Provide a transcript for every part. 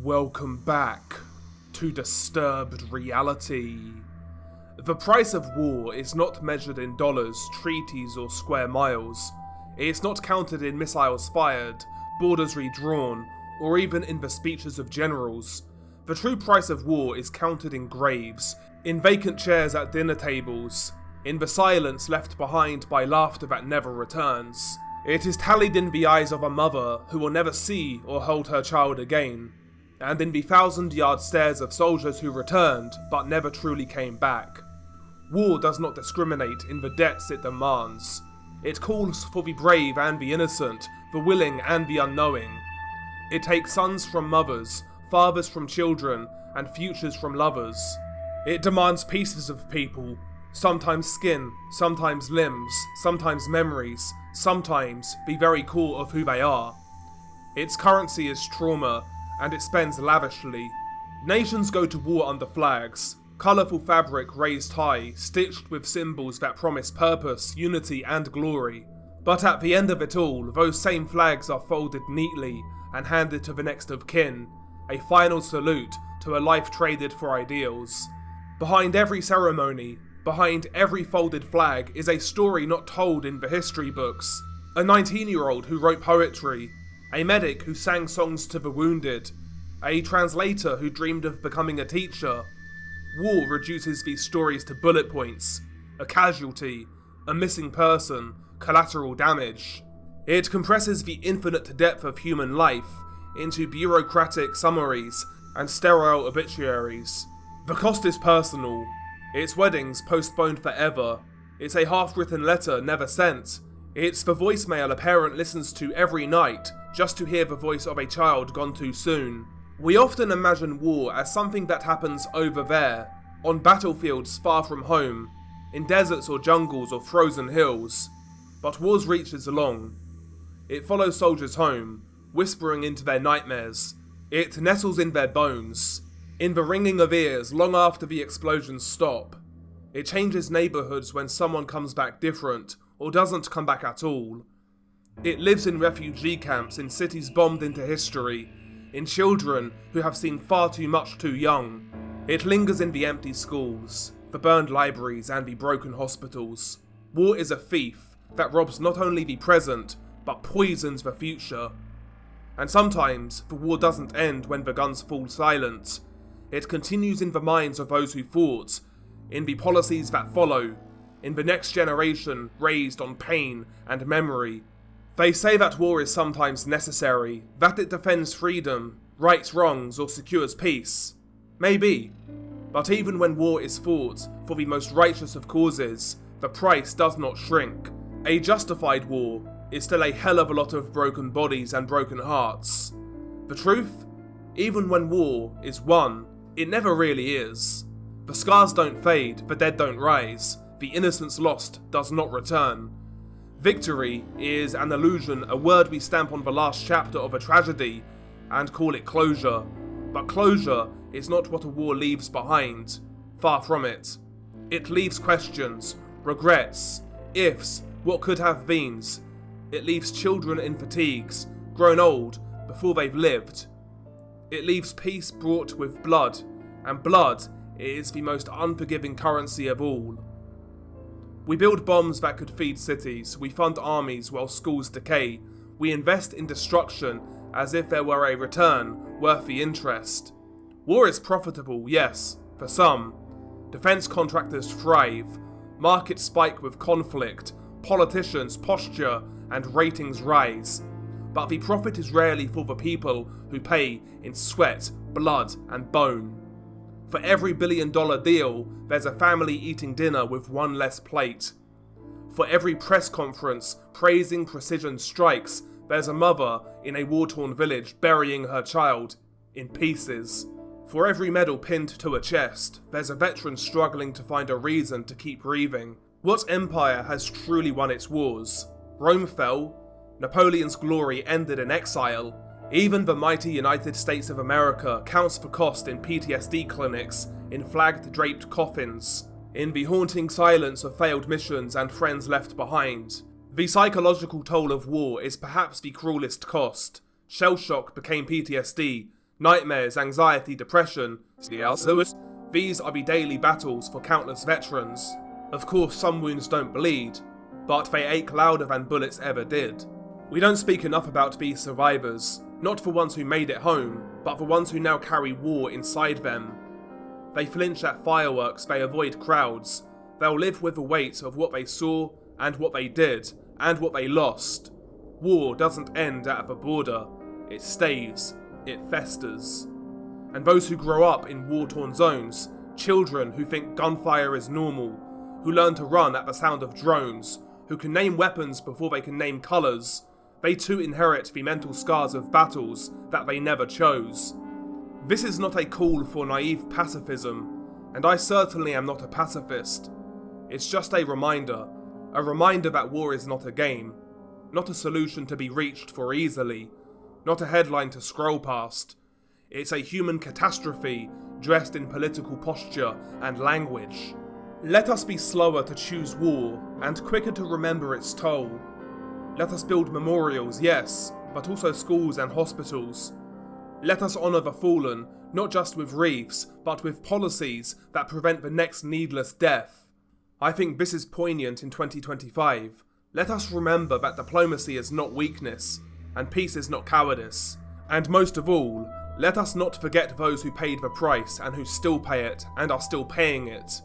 Welcome back to Disturbed Reality. The price of war is not measured in dollars, treaties, or square miles. It's not counted in missiles fired, borders redrawn, or even in the speeches of generals. The true price of war is counted in graves, in vacant chairs at dinner tables, in the silence left behind by laughter that never returns. It is tallied in the eyes of a mother who will never see or hold her child again, and in the 1,000-yard stares of soldiers who returned but never truly came back. War does not discriminate in the debts it demands. It calls for the brave and the innocent, the willing and the unknowing. It takes sons from mothers, fathers from children, and futures from lovers. It demands pieces of people, sometimes skin, sometimes limbs, sometimes memories, sometimes the very core of who they are. Its currency is trauma, and it spends lavishly. Nations go to war under flags, colourful fabric raised high, stitched with symbols that promise purpose, unity and glory. But at the end of it all, those same flags are folded neatly and handed to the next of kin, a final salute to a life traded for ideals. Behind every ceremony, behind every folded flag is a story not told in the history books. A 19-year-old who wrote poetry, a medic who sang songs to the wounded, a translator who dreamed of becoming a teacher. War reduces these stories to bullet points, a casualty, a missing person, collateral damage. It compresses the infinite depth of human life into bureaucratic summaries and sterile obituaries. The cost is personal. It's weddings postponed forever. It's a half-written letter never sent. It's the voicemail a parent listens to every night just to hear the voice of a child gone too soon. We often imagine war as something that happens over there, on battlefields far from home, in deserts or jungles or frozen hills. But war's reach is long. It follows soldiers home, whispering into their nightmares. It nestles in their bones, in the ringing of ears long after the explosions stop. It changes neighbourhoods when someone comes back different, or doesn't come back at all. It lives in refugee camps in cities bombed into history, in children who have seen far too much too young. It lingers in the empty schools, the burned libraries and the broken hospitals. War is a thief that robs not only the present, but poisons the future. And sometimes the war doesn't end when the guns fall silent. It continues in the minds of those who fought, in the policies that follow, in the next generation raised on pain and memory. They say that war is sometimes necessary, that it defends freedom, rights wrongs, or secures peace. Maybe. But even when war is fought for the most righteous of causes, the price does not shrink. A justified war is still a hell of a lot of broken bodies and broken hearts. The truth? Even when war is won, it never really is. The scars don't fade, the dead don't rise, the innocence lost does not return. Victory is an illusion, a word we stamp on the last chapter of a tragedy and call it closure. But closure is not what a war leaves behind. Far from it. It leaves questions, regrets, ifs, what could have beens. It leaves children in fatigues, grown old before they've lived. It leaves peace brought with blood, and blood is the most unforgiving currency of all. We build bombs that could feed cities, we fund armies while schools decay, we invest in destruction as if there were a return worth the interest. War is profitable, yes, for some. Defense contractors thrive, markets spike with conflict, politicians posture and ratings rise. But the profit is rarely for the people who pay in sweat, blood and bone. For every billion-dollar deal, there's a family eating dinner with one less plate. For every press conference praising precision strikes, there's a mother in a war-torn village burying her child in pieces. For every medal pinned to a chest, there's a veteran struggling to find a reason to keep breathing. What empire has truly won its wars? Rome fell. Napoleon's glory ended in exile. Even the mighty United States of America counts for cost in PTSD clinics, in flag-draped coffins, in the haunting silence of failed missions and friends left behind. The psychological toll of war is perhaps the cruelest cost. Shell shock became PTSD, Nightmares, anxiety, depression, these are the daily battles for countless veterans. Of course, some wounds don't bleed, but they ache louder than bullets ever did. We don't speak enough about these survivors, not the ones who made it home, but the ones who now carry war inside them. They flinch at fireworks, they avoid crowds, they'll live with the weight of what they saw, and what they did, and what they lost. War doesn't end at the border, it stays, it festers. And those who grow up in war-torn zones, children who think gunfire is normal, who learn to run at the sound of drones, who can name weapons before they can name colours, they too inherit the mental scars of battles that they never chose. This is not a call for naive pacifism, and I certainly am not a pacifist. It's just a reminder that war is not a game, not a solution to be reached for easily, not a headline to scroll past. It's a human catastrophe dressed in political posture and language. Let us be slower to choose war and quicker to remember its toll. Let us build memorials, yes, but also schools and hospitals. Let us honour the fallen, not just with wreaths, but with policies that prevent the next needless death. I think this is poignant in 2025. Let us remember that diplomacy is not weakness, and peace is not cowardice. And most of all, let us not forget those who paid the price and who still pay it and are still paying it.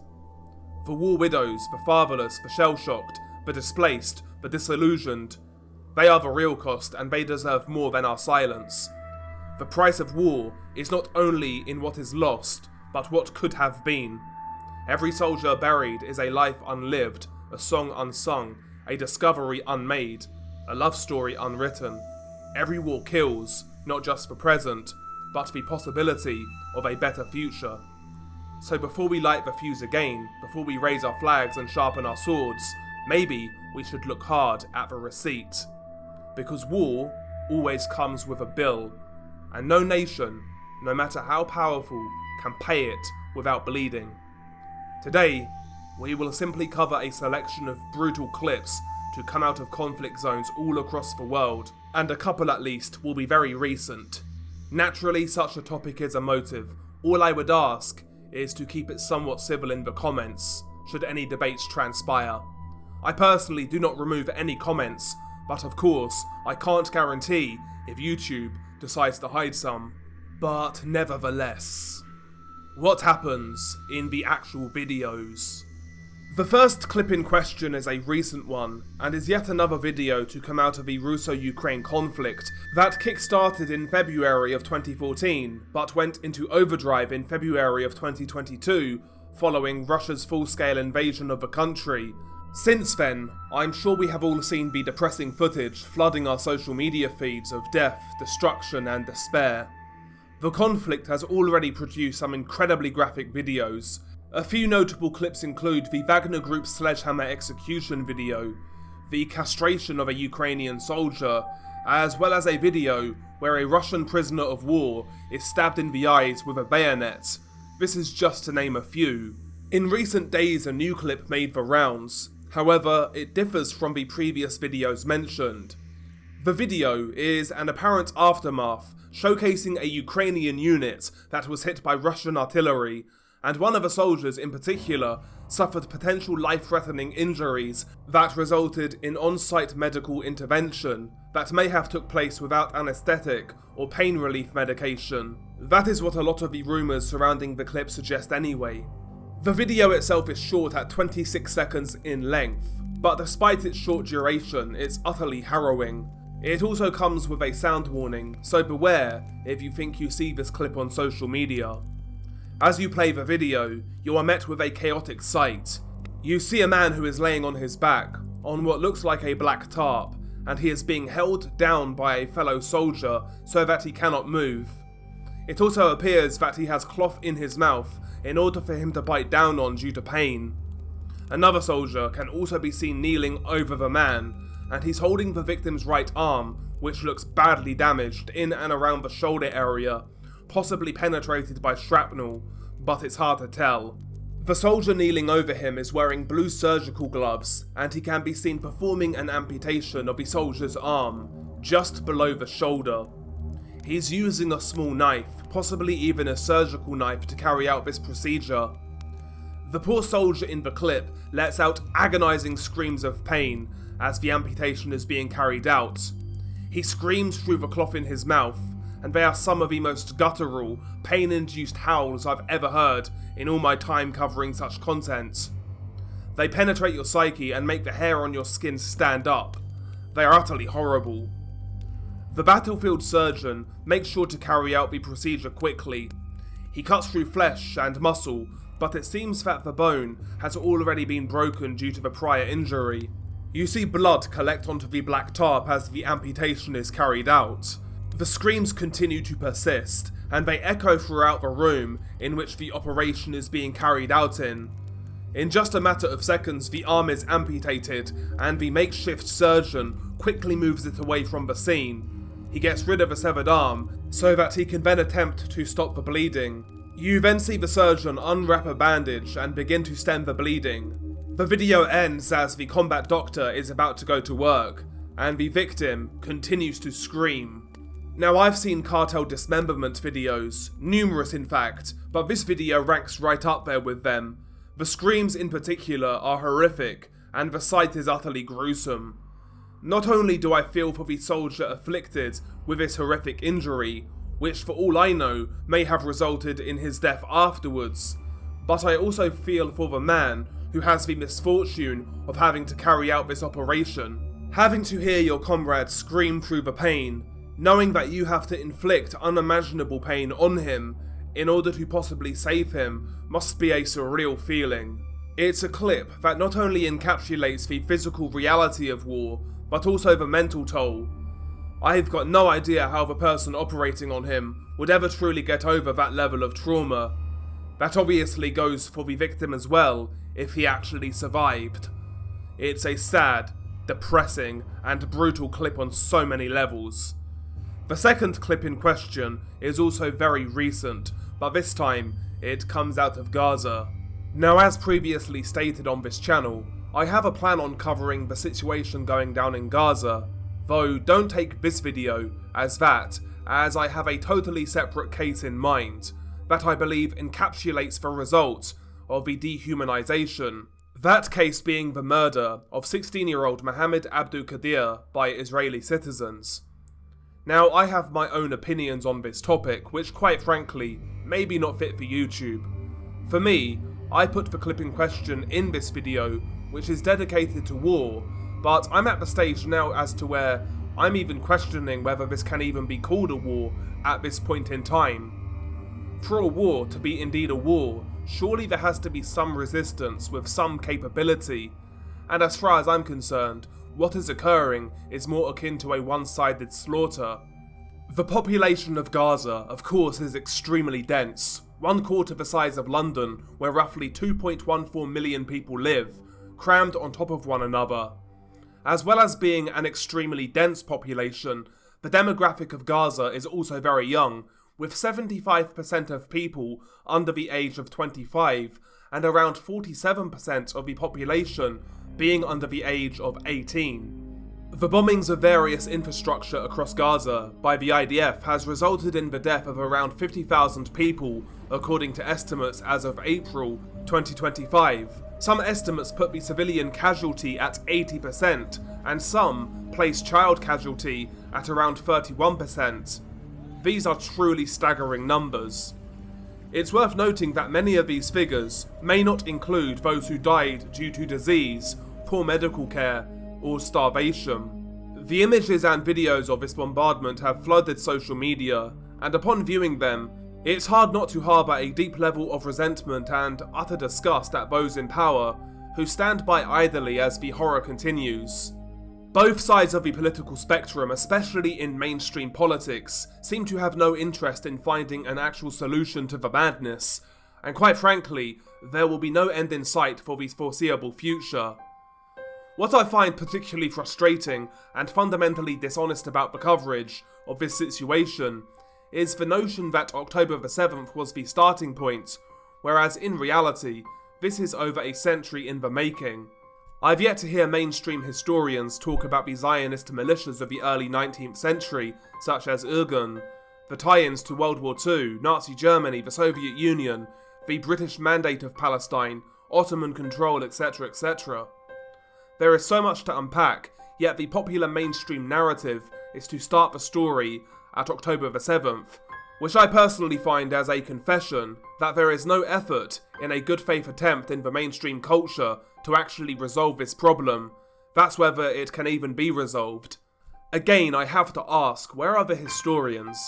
The war widows, the fatherless, the shell-shocked, the displaced, the disillusioned. They are the real cost and they deserve more than our silence. The price of war is not only in what is lost, but what could have been. Every soldier buried is a life unlived, a song unsung, a discovery unmade, a love story unwritten. Every war kills, not just the present, but the possibility of a better future. So before we light the fuse again, before we raise our flags and sharpen our swords, maybe we should look hard at the receipt. Because war always comes with a bill, and no nation, no matter how powerful, can pay it without bleeding. Today, we will simply cover a selection of brutal clips to come out of conflict zones all across the world, and a couple at least will be very recent. Naturally, such a topic is emotive. All I would ask is to keep it somewhat civil in the comments, should any debates transpire. I personally do not remove any comments, but of course, I can't guarantee if YouTube decides to hide some. But nevertheless, what happens in the actual videos? The first clip in question is a recent one, and is yet another video to come out of the Russo-Ukraine conflict that kick-started in February of 2014, but went into overdrive in February of 2022, following Russia's full-scale invasion of the country. Since then, I'm sure we have all seen the depressing footage flooding our social media feeds of death, destruction and despair. The conflict has already produced some incredibly graphic videos. A few notable clips include the Wagner Group's sledgehammer execution video, the castration of a Ukrainian soldier, as well as a video where a Russian prisoner of war is stabbed in the eyes with a bayonet. This is just to name a few. In recent days, a new clip made the rounds. However, it differs from the previous videos mentioned. The video is an apparent aftermath showcasing a Ukrainian unit that was hit by Russian artillery, and one of the soldiers in particular suffered potential life-threatening injuries that resulted in on-site medical intervention that may have took place without anaesthetic or pain relief medication. That is what a lot of the rumours surrounding the clip suggest anyway. The video itself is short at 26 seconds in length, but despite its short duration, it's utterly harrowing. It also comes with a sound warning, so beware if you think you see this clip on social media. As you play the video, you are met with a chaotic sight. You see a man who is laying on his back, on what looks like a black tarp, and he is being held down by a fellow soldier so that he cannot move. It also appears that he has cloth in his mouth in order for him to bite down on due to pain. Another soldier can also be seen kneeling over the man, and he's holding the victim's right arm, which looks badly damaged in and around the shoulder area, possibly penetrated by shrapnel, but it's hard to tell. The soldier kneeling over him is wearing blue surgical gloves, and he can be seen performing an amputation of the soldier's arm, just below the shoulder. He's using a small knife, possibly even a surgical knife, to carry out this procedure. The poor soldier in the clip lets out agonizing screams of pain as the amputation is being carried out. He screams through the cloth in his mouth, and they are some of the most guttural, pain-induced howls I've ever heard in all my time covering such content. They penetrate your psyche and make the hair on your skin stand up. They are utterly horrible. The battlefield surgeon makes sure to carry out the procedure quickly. He cuts through flesh and muscle, but it seems that the bone has already been broken due to the prior injury. You see blood collect onto the black tarp as the amputation is carried out. The screams continue to persist, and they echo throughout the room in which the operation is being carried out in. In just a matter of seconds, the arm is amputated, and the makeshift surgeon quickly moves it away from the scene. He gets rid of the severed arm, so that he can then attempt to stop the bleeding. You then see the surgeon unwrap a bandage and begin to stem the bleeding. The video ends as the combat doctor is about to go to work, and the victim continues to scream. Now, I've seen cartel dismemberment videos, numerous in fact, but this video ranks right up there with them. The screams in particular are horrific, and the sight is utterly gruesome. Not only do I feel for the soldier afflicted with this horrific injury, which for all I know may have resulted in his death afterwards, but I also feel for the man who has the misfortune of having to carry out this operation. Having to hear your comrade scream through the pain, knowing that you have to inflict unimaginable pain on him in order to possibly save him, must be a surreal feeling. It's a clip that not only encapsulates the physical reality of war, but also the mental toll. I've got no idea how the person operating on him would ever truly get over that level of trauma. That obviously goes for the victim as well, if he actually survived. It's a sad, depressing, and brutal clip on so many levels. The second clip in question is also very recent, but this time it comes out of Gaza. Now, as previously stated on this channel, I have a plan on covering the situation going down in Gaza, though don't take this video as that, as I have a totally separate case in mind that I believe encapsulates the result of the dehumanization. That case being the murder of 16-year-old Mohammed Abdul Qadir by Israeli citizens. Now, I have my own opinions on this topic, which quite frankly, may be not fit for YouTube. For me, I put the clip in question in this video, which is dedicated to war, but I'm at the stage now as to where I'm even questioning whether this can even be called a war at this point in time. For a war to be indeed a war, surely there has to be some resistance with some capability, and as far as I'm concerned, what is occurring is more akin to a one-sided slaughter. The population of Gaza, of course, is extremely dense, 1/4 the size of London, where roughly 2.14 million people live, crammed on top of one another. As well as being an extremely dense population, the demographic of Gaza is also very young, with 75% of people under the age of 25 and around 47% of the population being under the age of 18. The bombings of various infrastructure across Gaza by the IDF has resulted in the death of around 50,000 people, according to estimates as of April 2025. Some estimates put the civilian casualty at 80%, and some place child casualty at around 31%. These are truly staggering numbers. It's worth noting that many of these figures may not include those who died due to disease, poor medical care, or starvation. The images and videos of this bombardment have flooded social media, and upon viewing them, it's hard not to harbour a deep level of resentment and utter disgust at those in power who stand by idly as the horror continues. Both sides of the political spectrum, especially in mainstream politics, seem to have no interest in finding an actual solution to the madness, and quite frankly, there will be no end in sight for the foreseeable future. What I find particularly frustrating and fundamentally dishonest about the coverage of this situation is the notion that October the 7th was the starting point, whereas in reality, this is over a century in the making. I've yet to hear mainstream historians talk about the Zionist militias of the early 19th century, such as Irgun, the tie-ins to World War II, Nazi Germany, the Soviet Union, the British Mandate of Palestine, Ottoman control, etc., etc. There is so much to unpack, yet the popular mainstream narrative is to start the story at October the 7th, which I personally find as a confession that there is no effort in a good faith attempt in the mainstream culture to actually resolve this problem. That's whether it can even be resolved. Again, I have to ask, where are the historians?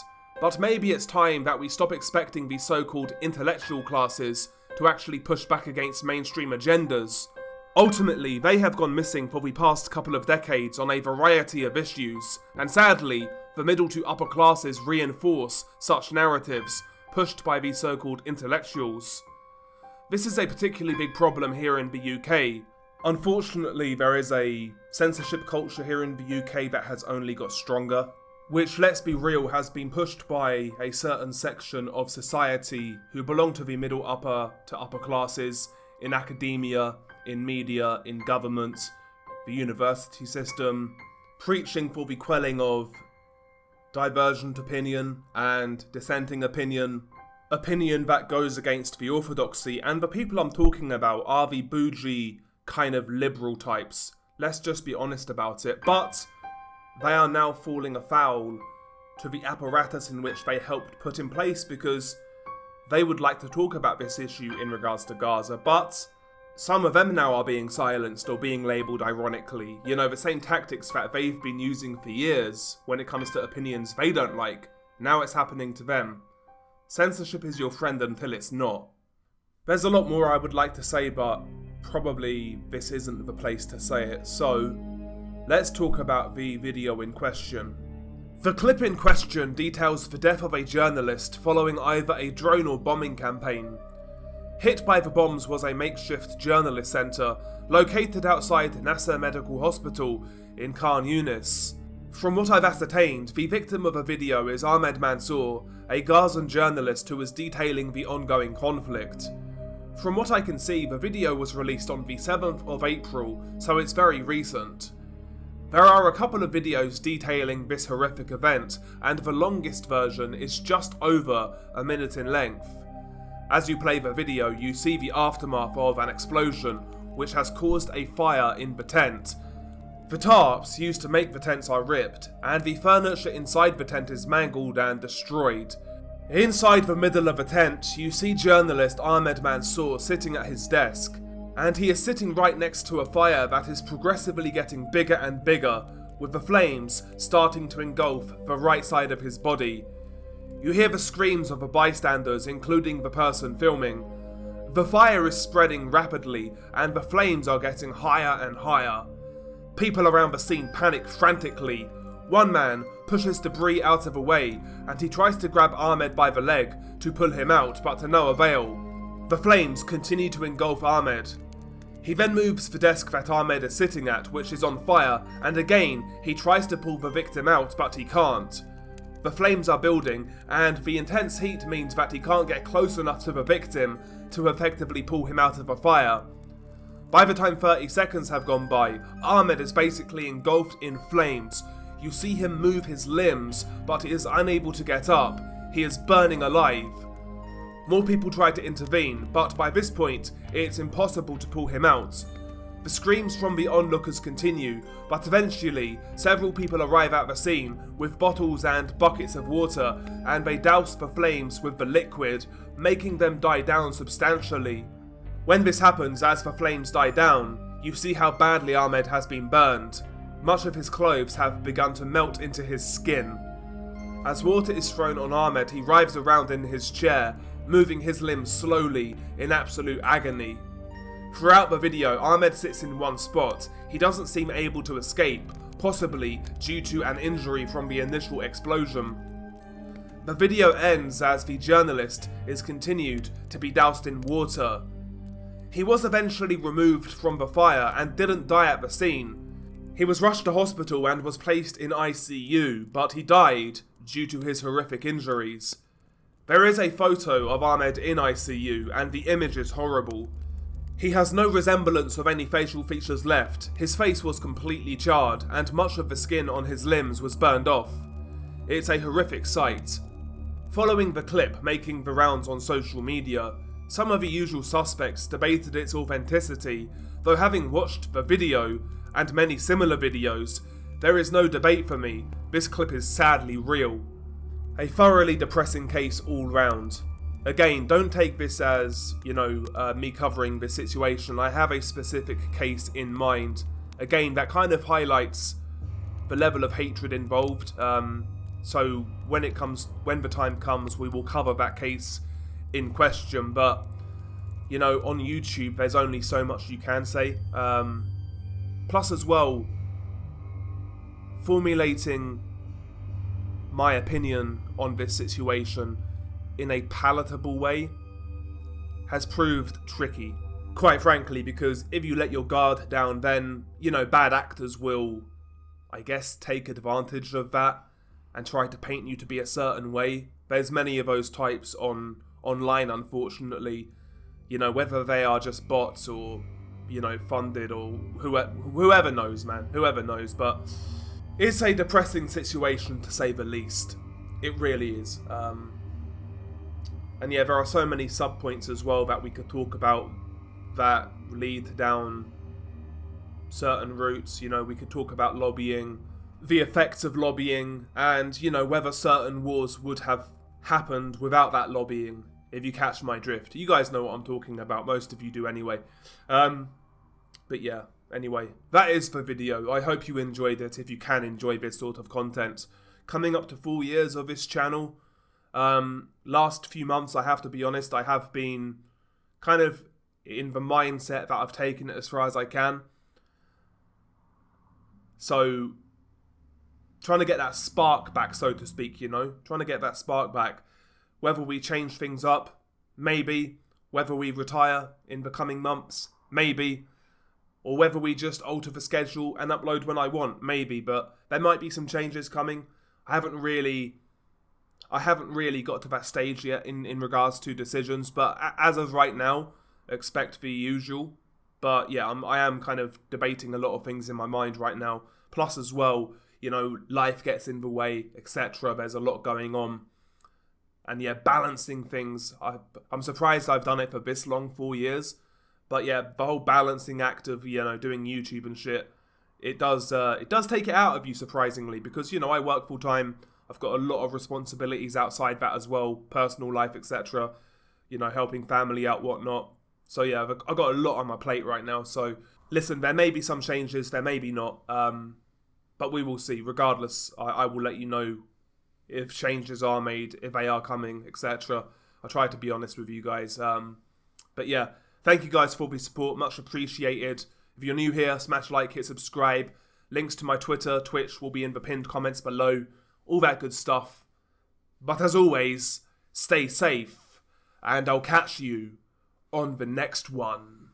But maybe it's time that we stop expecting the so-called intellectual classes to actually push back against mainstream agendas. Ultimately, they have gone missing for the past couple of decades on a variety of issues, and sadly, the middle to upper classes reinforce such narratives pushed by the so-called intellectuals. This is a particularly big problem here in the UK. Unfortunately, there is a censorship culture here in the UK that has only got stronger, which, let's be real, has been pushed by a certain section of society who belong to the middle upper to upper classes, in academia, in media, in government, the university system, preaching for the quelling of divergent opinion and dissenting opinion that goes against the orthodoxy, and the people I'm talking about are the bougie kind of liberal types. Let's just be honest about it. But they are now falling afoul to the apparatus in which they helped put in place, because they would like to talk about this issue in regards to Gaza, but some of them now are being silenced or being labelled ironically. You know, the same tactics that they've been using for years when it comes to opinions they don't like. Now it's happening to them. Censorship is your friend until it's not. There's a lot more I would like to say, but probably this isn't the place to say it, so let's talk about the video in question. The clip in question details the death of a journalist following either a drone or bombing campaign. Hit by the bombs was a makeshift journalist centre located outside Nasser Medical Hospital in Khan Yunis. From what I've ascertained, the victim of a video is Ahmed Mansour, a Gazan journalist who was detailing the ongoing conflict. From what I can see, the video was released on the 7th of April, so it's very recent. There are a couple of videos detailing this horrific event, and the longest version is just over a minute in length. As you play the video, you see the aftermath of an explosion, which has caused a fire in the tent. The tarps used to make the tents are ripped, and the furniture inside the tent is mangled and destroyed. Inside the middle of the tent, you see journalist Ahmed Mansour sitting at his desk, and he is sitting right next to a fire that is progressively getting bigger and bigger, with the flames starting to engulf the right side of his body. You hear the screams of the bystanders, including the person filming. The fire is spreading rapidly, and the flames are getting higher and higher. People around the scene panic frantically. One man pushes debris out of the way, and he tries to grab Ahmed by the leg to pull him out, but to no avail. The flames continue to engulf Ahmed. He then moves the desk that Ahmed is sitting at, which is on fire, and again he tries to pull the victim out, but he can't. The flames are building, and the intense heat means that he can't get close enough to the victim to effectively pull him out of the fire. By the time 30 seconds have gone by, Ahmed is basically engulfed in flames. You see him move his limbs, but he is unable to get up. He is burning alive. More people try to intervene, but by this point, it's impossible to pull him out. The screams from the onlookers continue, but eventually, several people arrive at the scene with bottles and buckets of water, and they douse the flames with the liquid, making them die down substantially. When this happens, as the flames die down, you see how badly Ahmed has been burned. Much of his clothes have begun to melt into his skin. As water is thrown on Ahmed, he writhes around in his chair, moving his limbs slowly in absolute agony. Throughout the video, Ahmed sits in one spot. He doesn't seem able to escape, possibly due to an injury from the initial explosion. The video ends as the journalist is continued to be doused in water. He was eventually removed from the fire and didn't die at the scene. He was rushed to hospital and was placed in ICU, but he died due to his horrific injuries. There is a photo of Ahmed in ICU, and the image is horrible. He has no resemblance of any facial features left. His face was completely charred, and much of the skin on his limbs was burned off. It's a horrific sight. Following the clip making the rounds on social media, some of the usual suspects debated its authenticity, though having watched the video, and many similar videos, there is no debate for me, this clip is sadly real. A thoroughly depressing case all round. Again, don't take this as, me covering this situation. I have a specific case in mind. Again, that kind of highlights the level of hatred involved. So when the time comes, we will cover that case in question. But, on YouTube, there's only so much you can say. Plus as well, formulating my opinion on this situation in a palatable way has proved tricky. Quite frankly, because if you let your guard down, then, bad actors will, I guess, take advantage of that and try to paint you to be a certain way. There's many of those types online, unfortunately, whether they are just bots or, funded or whoever knows, man, whoever knows, but it's a depressing situation to say the least. It really is. And yeah, there are so many sub-points as well that we could talk about that lead down certain routes. We could talk about lobbying, the effects of lobbying, and, whether certain wars would have happened without that lobbying, if you catch my drift. You guys know what I'm talking about, most of you do anyway. But yeah, anyway, that is the video. I hope you enjoyed it, if you can enjoy this sort of content. Coming up to 4 years of this channel. Last few months, I have to be honest, I have been kind of in the mindset that I've taken it as far as I can. So, trying to get that spark back, so to speak, trying to get that spark back. Whether we change things up, maybe. Whether we retire in the coming months, maybe. Or whether we just alter the schedule and upload when I want, maybe. But there might be some changes coming. I haven't really got to that stage yet in regards to decisions, but as of right now, expect the usual. But yeah, I am kind of debating a lot of things in my mind right now. Plus as well, life gets in the way, etc. There's a lot going on. And yeah, balancing things. I'm surprised I've done it for this long, 4 years. But yeah, the whole balancing act of, doing YouTube and shit, it does take it out of you, surprisingly. Because, I work full time. I've got a lot of responsibilities outside that as well, personal life, etc. Helping family out, whatnot. So yeah, I've got a lot on my plate right now. So listen, there may be some changes, there may be not. But we will see. Regardless, I will let you know if changes are made, if they are coming, etc. I try to be honest with you guys. But yeah, thank you guys for the support, much appreciated. If you're new here, smash like, hit subscribe. Links to my Twitter, Twitch will be in the pinned comments below. All that good stuff. But as always, stay safe, and I'll catch you on the next one.